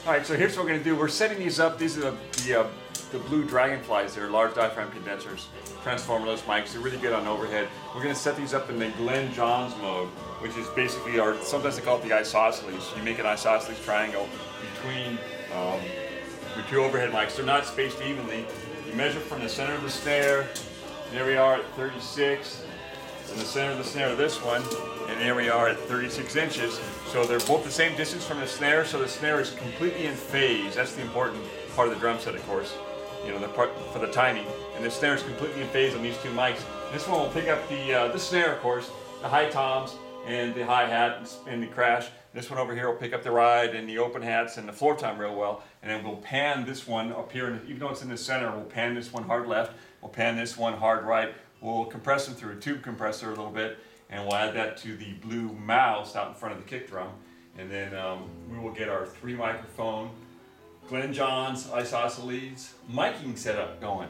Alright, so here's what we're going to do. We're setting these up. These are the blue Dragonflies. They're large diaphragm condensers, transformerless mics. They're really good on overhead. We're going to set these up in the Glyn Johns mode, which is basically sometimes they call it the isosceles. You make an isosceles triangle between your two overhead mics. They're not spaced evenly. You measure from the center of the snare. There we are at 36. In the center of the snare of this one, and there we are at 36 inches. So they're both the same distance from the snare, so the snare is completely in phase. That's the important part of the drum set, of course. You know, the part for the timing. And the snare is completely in phase on these two mics. This one will pick up the snare, of course, the high toms and the hi-hat and the crash. This one over here will pick up the ride and the open hats and the floor tom real well. And then we'll pan this one up here, and even though it's in the center, we'll pan this one hard left, we'll pan this one hard right. We'll compress them through a tube compressor a little bit, and we'll add that to the blue mouse out in front of the kick drum. And then we will get our 3 microphone Glyn Johns isosceles miking setup going.